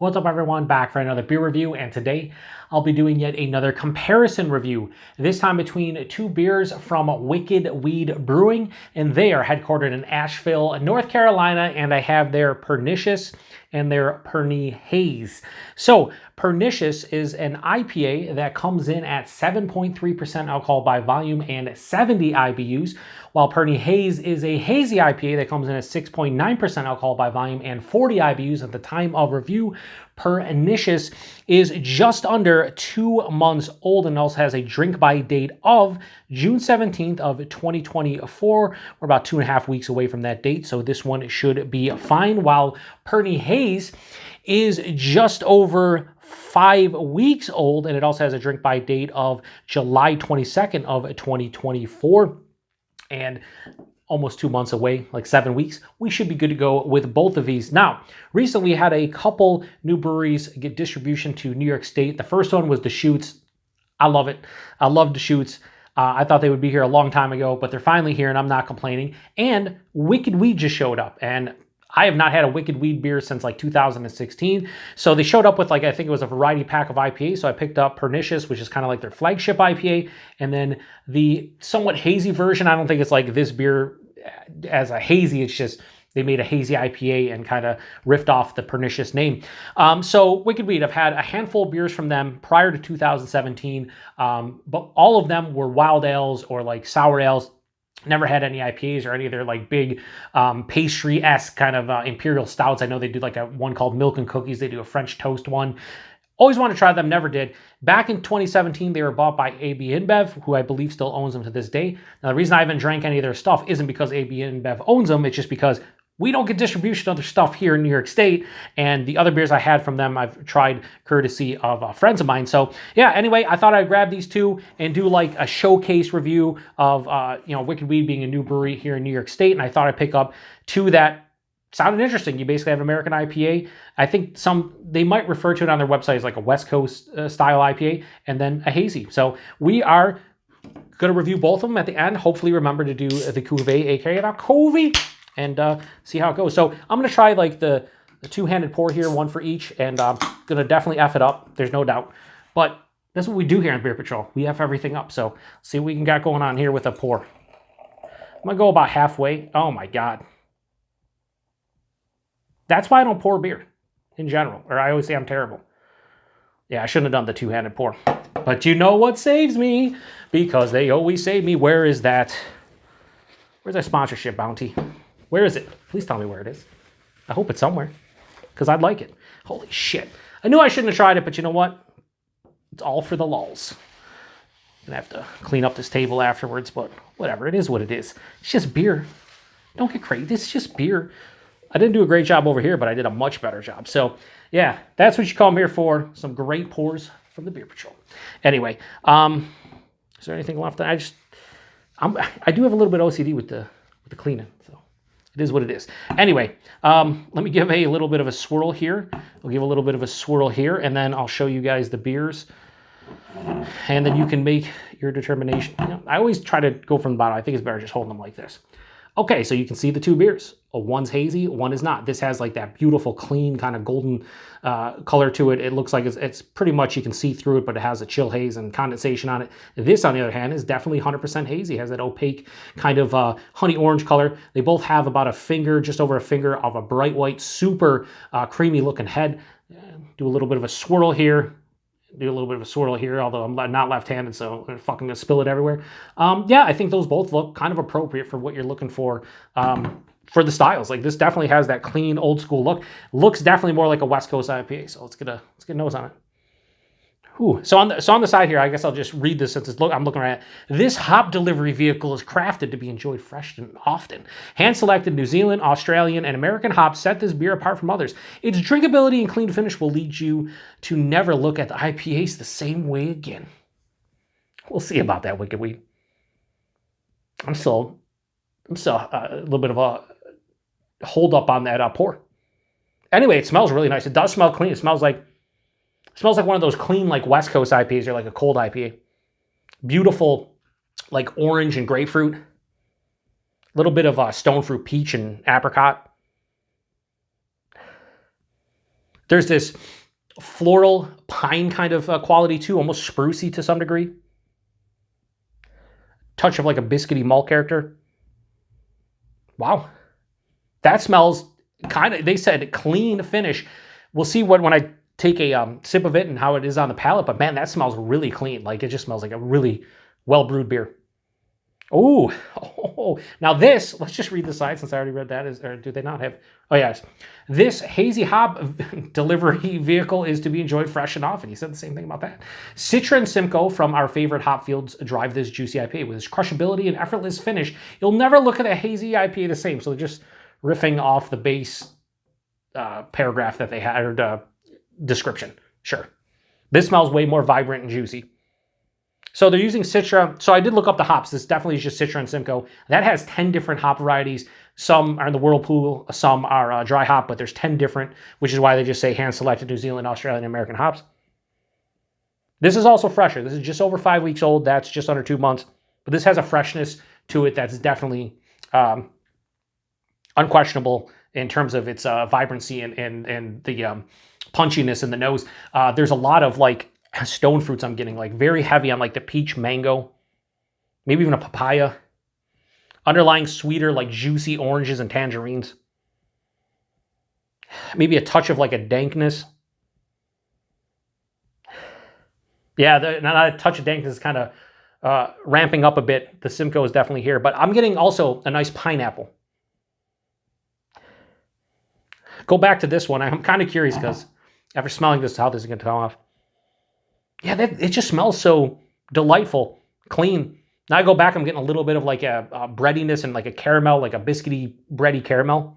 What's up everyone, back for another beer review, and today I'll be doing yet another comparison review, this time between two beers from Wicked Weed Brewing, and they are headquartered in Asheville, North Carolina, and I have their Pernicious and their Perni-Haze. So Pernicious is an IPA that comes in at 7.3% alcohol by volume and 70 IBUs, while Perni-Haze is a hazy IPA that comes in at 6.9% alcohol by volume and 40 IBUs at the time of review. Pernicious is just under 2 months old and also has a drink by date of June 17th of 2024. We're about 2.5 weeks away from that date, so this one should be fine, while Perni-Haze is just over 5 weeks old, and it also has a drink by date of July 22nd of 2024. And almost 2 months away, like 7 weeks, we should be good to go with both of these. Now, recently we had a couple new breweries get distribution to New York State. The first one was Deschutes. I love it. I love Deschutes. I thought they would be here a long time ago, but they're finally here and I'm not complaining. And Wicked Weed just showed up, and I have not had a Wicked Weed beer since like 2016. So they showed up with like, I think it was a variety pack of IPAs. So I picked up Pernicious, which is kind of like their flagship IPA. And then the somewhat hazy version. I don't think it's like this beer as a hazy. It's just they made a hazy IPA and kind of riffed off the Pernicious name. So Wicked Weed, I've had a handful of beers from them prior to 2017. But all of them were wild ales or like sour ales. Never had any IPAs or any of their like big pastry-esque kind of imperial stouts. I know they do like one called Milk and Cookies. They do a French toast one. Always wanted to try them, never did. Back in 2017, they were bought by AB InBev, who I believe still owns them to this day. Now, the reason I haven't drank any of their stuff isn't because AB InBev owns them. It's just because we don't get distribution of their stuff here in New York State, and the other beers I had from them I've tried courtesy of friends of mine. So yeah, anyway, I thought I'd grab these two and do like a showcase review of Wicked Weed being a new brewery here in New York State, and I thought I'd pick up two that sounded interesting. You basically have American IPA. I think they might refer to it on their website as like a West Coast style IPA, and then a hazy. So we are going to review both of them at the end. Hopefully remember to do the cuvee, aka the cuvee, and see how it goes. So I'm going to try like the two-handed pour here, one for each, and I'm going to definitely F it up. There's no doubt. But that's what we do here on Beer Patrol. We F everything up. So see what we can got going on here with a pour. I'm going to go about halfway. Oh my God. That's why I don't pour beer in general, or I always say I'm terrible. Yeah, I shouldn't have done the two-handed pour. But you know what saves me? Because they always save me. Where is that? Where's our sponsorship bounty? Where is it? Please tell me where it is. I hope it's somewhere, because I'd like it. Holy shit. I knew I shouldn't have tried it, but you know what? It's all for the lulz. I'm going to have to clean up this table afterwards, but whatever. It is what it is. It's just beer. Don't get crazy. It's just beer. I didn't do a great job over here, but I did a much better job. So, yeah, that's what you come here for. Some great pours from the Beer Patrol. Anyway, is there anything left? I do have a little bit of OCD with the cleaning, so it is what it is. Anyway, let me give a little bit of a swirl here. I'll give a little bit of a swirl here, and then I'll show you guys the beers, and then you can make your determination. I always try to go from the bottom. I think it's better just holding them like this. Okay, so you can see the two beers. One's hazy, one is not. This has like that beautiful, clean, kind of golden color to it. It looks like it's pretty much, you can see through it, but it has a chill haze and condensation on it. This, on the other hand, is definitely 100% hazy. It has that opaque kind of honey orange color. They both have about a finger, just over a finger of a bright white, super creamy looking head. Do a little bit of a swirl here. Do a little bit of a swirl here, although I'm not left-handed, so I'm fucking gonna spill it everywhere. Yeah, I think those both look kind of appropriate for what you're looking for the styles. Like, this definitely has that clean, old-school look. Looks definitely more like a West Coast IPA, so let's get a nose on it. Ooh. So on the side here, I guess I'll just read this since I'm looking at it. This hop delivery vehicle is crafted to be enjoyed fresh and often. Hand-selected New Zealand, Australian, and American hops set this beer apart from others. Its drinkability and clean finish will lead you to never look at the IPAs the same way again. We'll see about that, Wicked Weed. I'm still a little bit of a hold up on that pour. Anyway, it smells really nice. It does smell clean. It smells like one of those clean, like West Coast IPAs or like a cold IPA. Beautiful, like orange and grapefruit. A little bit of stone fruit, peach, and apricot. There's this floral pine kind of quality too, almost sprucey to some degree. Touch of like a biscuity malt character. Wow. That smells kind of, they said clean finish. We'll see what when I take a sip of it and how it is on the palate, but man, that smells really clean. Like it just smells like a really well brewed beer. Ooh. Oh, now this, let's just read the side since I already read that. Or do they not have? Oh, yes. This hazy hop delivery vehicle is to be enjoyed fresh and often. He said the same thing about that. Citra and Simcoe from our favorite hop fields drive this juicy IPA. With its crushability and effortless finish, you'll never look at a hazy IPA the same. So just riffing off the base paragraph that they had, or description. Sure. This smells way more vibrant and juicy. So they're using Citra. So I did look up the hops. This definitely is just Citra and Simcoe. That has 10 different hop varieties. Some are in the Whirlpool, some are dry hop, but there's 10 different, which is why they just say hand-selected New Zealand, Australian, and American hops. This is also fresher. This is just over 5 weeks old. That's just under 2 months. But this has a freshness to it that's definitely unquestionable in terms of its vibrancy and the punchiness in the nose. There's a lot of like stone fruits I'm getting, like very heavy on like the peach, mango, maybe even a papaya. Underlying sweeter, like juicy oranges and tangerines. Maybe a touch of like a dankness. Yeah, not a touch of dankness is kind of ramping up a bit. The Simcoe is definitely here, but I'm getting also a nice pineapple. Go back to this one. I'm kind of curious because after smelling this, how this is going to come off. Yeah, it just smells so delightful, clean. Now I go back, I'm getting a little bit of like a breadiness and like a caramel, like a biscuity, bready caramel.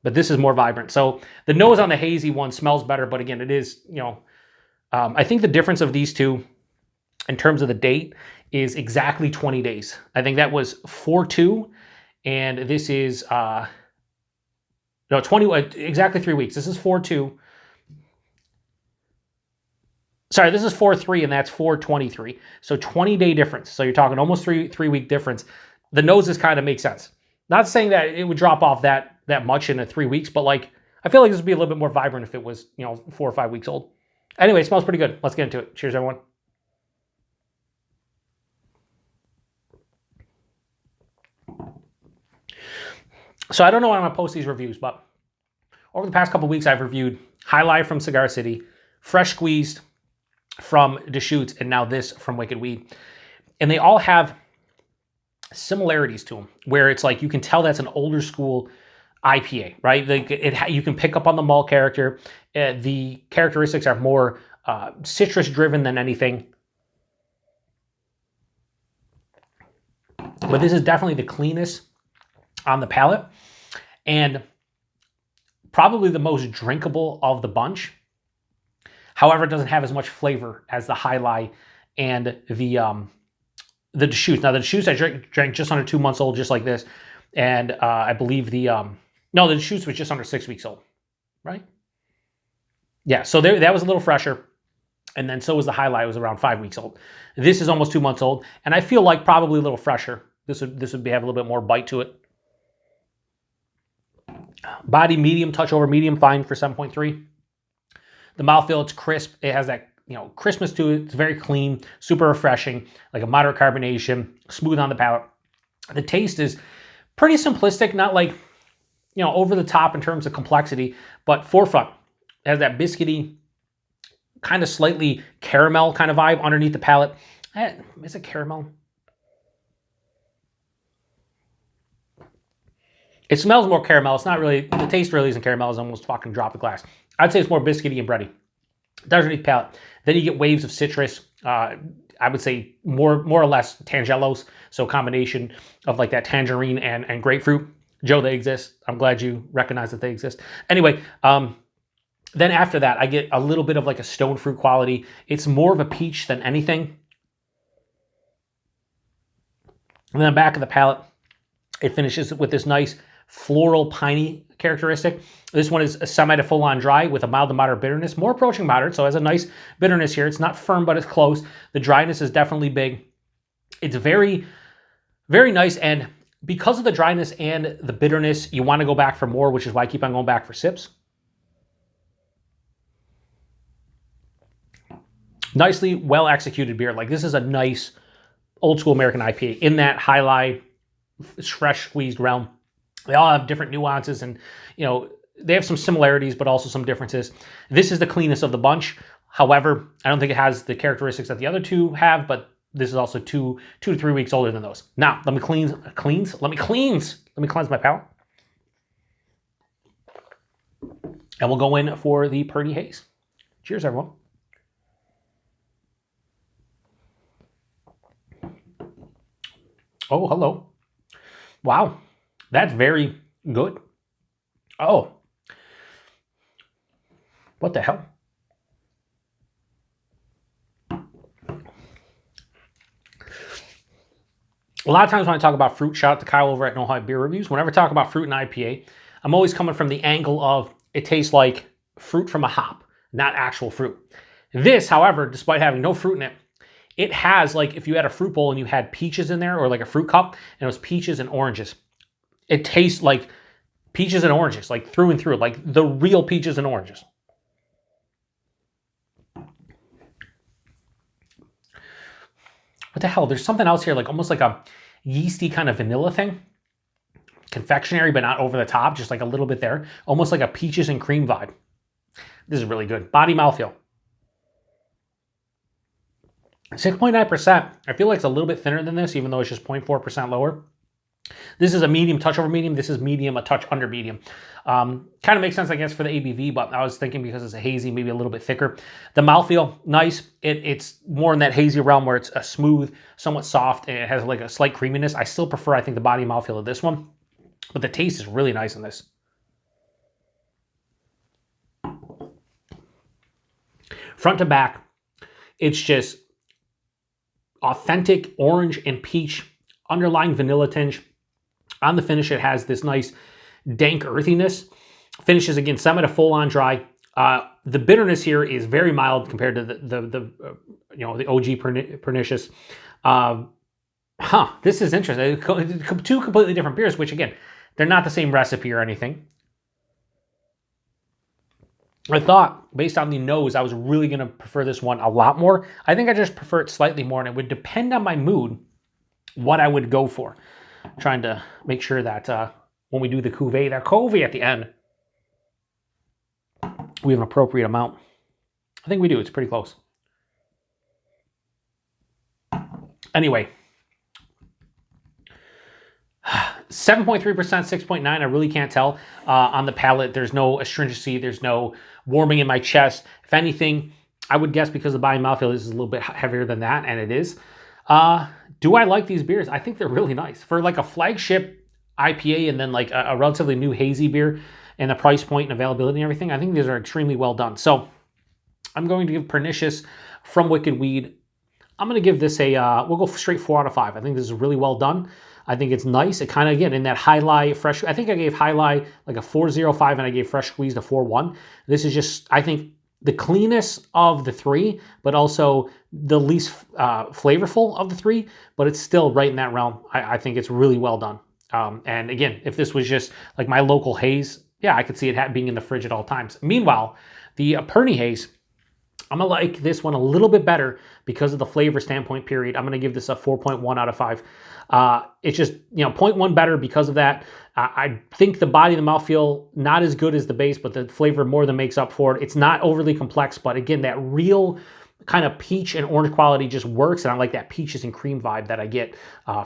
But this is more vibrant. So the nose on the hazy one smells better, but again, it is, you know, I think the difference of these two in terms of the date is exactly 20 days. I think that was 4/2, and this is, no, exactly 3 weeks. This is 4/2. Sorry, this is 4/3 and that's 4/23. So 20-day difference. So you're talking almost three week difference. The noses kind of make sense. Not saying that it would drop off that much in 3 weeks, but like I feel like this would be a little bit more vibrant if it was, 4 or 5 weeks old. Anyway, it smells pretty good. Let's get into it. Cheers, everyone. So I don't know when I'm gonna post these reviews, but over the past couple weeks, I've reviewed High Life from Cigar City, Fresh Squeezed from Deschutes, and now this from Wicked Weed. And they all have similarities to them, where it's like you can tell that's an older school IPA, right? You can pick up on the malt character. The characteristics are more citrus driven than anything. But this is definitely the cleanest on the palate and probably the most drinkable of the bunch. However, it doesn't have as much flavor as the High Life and the Deschutes. Now, the Deschutes I drank just under 2 months old, just like this. And I believe the Deschutes was just under 6 weeks old, right? Yeah, so that was a little fresher. And then so was the High Life, it was around 5 weeks old. This is almost 2 months old. And I feel like probably a little fresher. This would have a little bit more bite to it. Body medium, touch over medium, fine for 7.3. The mouthfeel, it's crisp. It has that, crispness to it. It's very clean, super refreshing, like a moderate carbonation, smooth on the palate. The taste is pretty simplistic, not like, over the top in terms of complexity, but forefront. It has that biscuity, kind of slightly caramel kind of vibe underneath the palate. Is it caramel? It smells more caramel. It's not really, the taste really isn't caramel. It's almost fucking drop the glass. I'd say it's more biscuity and bready. Underneath the palate. Then you get waves of citrus. I would say more or less tangelos. So a combination of like that tangerine and grapefruit. Joe, they exist. I'm glad you recognize that they exist. Anyway, then after that, I get a little bit of like a stone fruit quality. It's more of a peach than anything. And then the back of the palate, it finishes with this nice floral piney characteristic. This one is a semi to full-on dry with a mild to moderate bitterness, more approaching moderate, so it has a nice bitterness here. It's not firm, but it's close. The dryness is definitely big. It's very, very nice, and because of the dryness and the bitterness, you want to go back for more, which is why I keep on going back for sips. nicely well executed beer. Like, this is a nice old school American IPA in that highlight, fresh squeezed realm. They all have different nuances, and they have some similarities, but also some differences. This is the cleanest of the bunch. However, I don't think it has the characteristics that the other two have, but this is also two to 3 weeks older than those. Now, let me cleanse my palate. And we'll go in for the Perni-Haze. Cheers, everyone. Oh, hello. Wow, that's very good. Oh, what the hell? A lot of times when I talk about fruit, shout out to Kyle over at Know How Beer Reviews. Whenever I talk about fruit and IPA, I'm always coming from the angle of it tastes like fruit from a hop, not actual fruit. This, however, despite having no fruit in it, it has, like, if you had a fruit bowl and you had peaches in there, or like a fruit cup, and it was peaches and oranges. It tastes like peaches and oranges, like through and through, like the real peaches and oranges. What the hell? There's something else here, like almost like a yeasty kind of vanilla thing. Confectionery, but not over the top, just like a little bit there. Almost like a peaches and cream vibe. This is really good. Body mouthfeel. 6.9%. I feel like it's a little bit thinner than this, even though it's just 0.4% lower. This is a medium touch over medium. This is medium, a touch under medium. Kind of makes sense, I guess, for the ABV, but I was thinking because it's a hazy, maybe a little bit thicker. The mouthfeel, nice. It's more in that hazy realm where it's a smooth, somewhat soft, and it has like a slight creaminess. I still prefer, I think, the body mouthfeel of this one, but the taste is really nice in this. Front to back, it's just authentic orange and peach, underlying vanilla tinge. On the finish, it has this nice dank earthiness. Finishes again semi to full on dry. The bitterness here is very mild compared to the OG Pernicious. This is interesting. Two completely different beers, which again, they're not the same recipe or anything. I thought, based on the nose, I was really going to prefer this one a lot more. I think I just prefer it slightly more, and it would depend on my mood what I would go for. Trying to make sure that when we do the cuvee at the end, we have an appropriate amount. I think we do. It's pretty close. Anyway, 7.3%, 6.9. I really can't tell. On the palate, there's no astringency. There's no warming in my chest. If anything, I would guess because the body mouthfeel is a little bit heavier than that, and it is. Do I like these beers? I think they're really nice. For like a flagship IPA and then like a relatively new hazy beer and the price point and availability and everything, I think these are extremely well done. So I'm going to give Pernicious from Wicked Weed. I'm going to give this we'll go straight 4 out of 5. I think this is really well done. I think it's nice. It kind of, again, in that highlight, fresh, I think I gave highlight like a 4.05 and I gave fresh squeezed a 4.1. This is just, I think, the cleanest of the three, but also the least flavorful of the three, but it's still right in that realm. I think it's really well done. And again, if this was just like my local haze, yeah, I could see it being in the fridge at all times. Meanwhile, the Perni-Haze, I'm going to like this one a little bit better because of the flavor standpoint period. I'm going to give this a 4.1 out of 5. It's just, 0.1 better because of that. I think the body and the mouthfeel, not as good as the base, but the flavor more than makes up for it. It's not overly complex, but again, that real kind of peach and orange quality just works. And I like that peaches and cream vibe that I get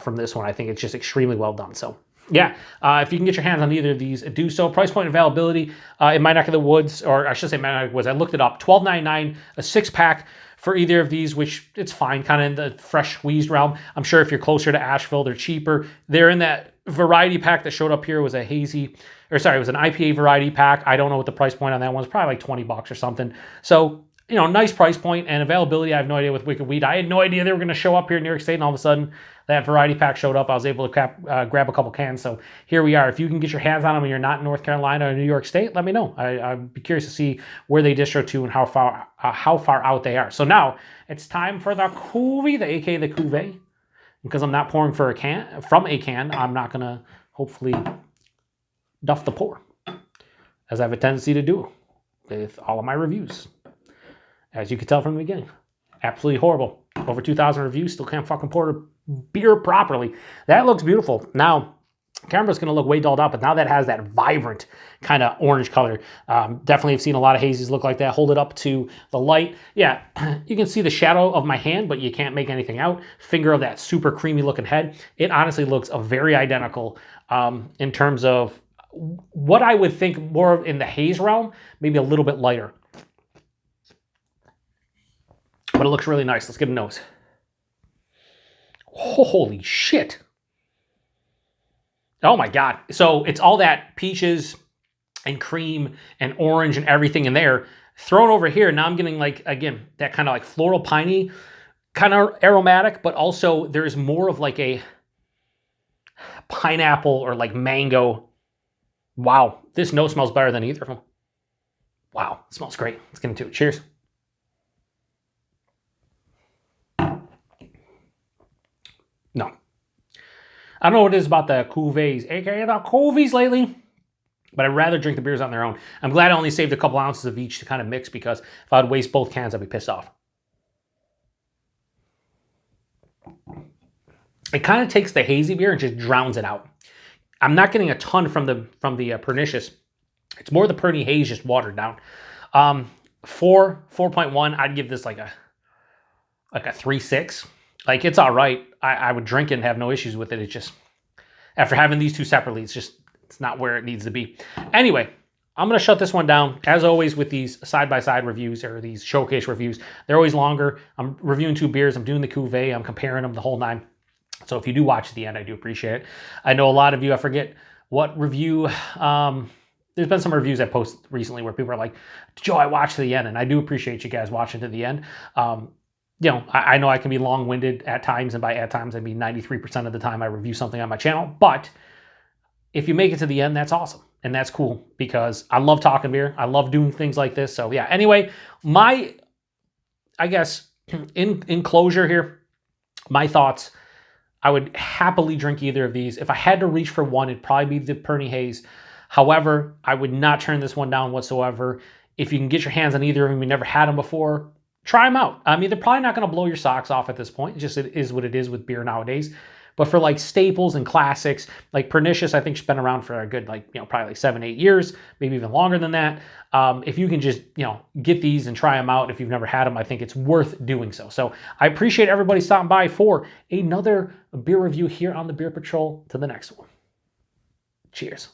from this one. I think it's just extremely well done. So yeah, if you can get your hands on either of these, do so. Price point availability in my neck of the woods, or I should say my neck of the woods, I looked it up, $12.99, a 6-pack for either of these, which it's fine, kind of in the fresh squeezed realm. I'm sure if you're closer to Asheville, they're cheaper. They're in that variety pack that showed up here was a hazy, it was an IPA variety pack. I don't know what the price point on that one was, probably like $20 or something. So, nice price point and availability. I have no idea with Wicked Weed. I had no idea they were going to show up here in New York State, and all of a sudden that variety pack showed up. I was able to grab a couple cans. So here we are. If you can get your hands on them and you're not in North Carolina or New York State, let me know. I'd be curious to see where they distro to and how far out they are. So now it's time for the cuvee, aka the cuvee. Because I'm not pouring from a can, I'm not going to hopefully duff the pour, as I have a tendency to do with all of my reviews, as you can tell from the beginning. Absolutely horrible. Over 2,000 reviews, still can't fucking pour a beer properly. That looks beautiful. Now, camera's going to look way dulled out, but now that has that vibrant kind of orange color. Definitely have seen a lot of hazies look like that. Hold it up to the light. Yeah, you can see the shadow of my hand, but you can't make anything out. Finger of that super creamy looking head. It honestly looks very identical in terms of what I would think more of in the haze realm, maybe a little bit lighter. But it looks really nice. Let's get a nose. Holy shit. Oh my God. So it's all that peaches and cream and orange and everything in there thrown over here. Now I'm getting like, again, that kind of like floral piney kind of aromatic, but also there's more of like a pineapple or like mango. Wow. This nose smells better than either of them. Wow. It smells great. Let's get into it. Cheers. No. I don't know what it is about the cuvées, aka the covies lately, but I'd rather drink the beers on their own. I'm glad I only saved a couple ounces of each to kind of mix, because if I'd waste both cans, I'd be pissed off. It kind of takes the hazy beer and just drowns it out. I'm not getting a ton from the Pernicious. It's more the Perni-Haze just watered down. 4.1. I'd give this like a 3.6. Like, it's all right. I would drink it and have no issues with it. It's just, after having these two separately, it's not where it needs to be. Anyway, I'm going to shut this one down. As always with these side-by-side reviews or these showcase reviews, they're always longer. I'm reviewing two beers. I'm doing the cuvee. I'm comparing them the whole nine. So if you do watch to the end, I do appreciate it. I know a lot of you, I forget what review, there's been some reviews I posted recently where people are like, Joe, I watched to the end, and I do appreciate you guys watching to the end. You know, I know I can be long-winded at times, and by at times I mean 93% of the time I review something on my channel, but if you make it to the end, that's awesome, and that's cool, because I love talking beer. I love doing things like this. So yeah, anyway, I guess, in closure here, my thoughts, I would happily drink either of these. If I had to reach for one, it'd probably be the Perni-Haze. However, I would not turn this one down whatsoever. If you can get your hands on either of them, you never had them before, try them out. I mean, they're probably not going to blow your socks off at this point. It just is what it is with beer nowadays. But for like staples and classics, like Pernicious, I think she's been around for a good, like, you know, probably like 7-8 years, maybe even longer than that. If you can just, you know, get these and try them out if you've never had them, I think it's worth doing so. So I appreciate everybody stopping by for another beer review here on the Beer Patrol. To the next one. Cheers.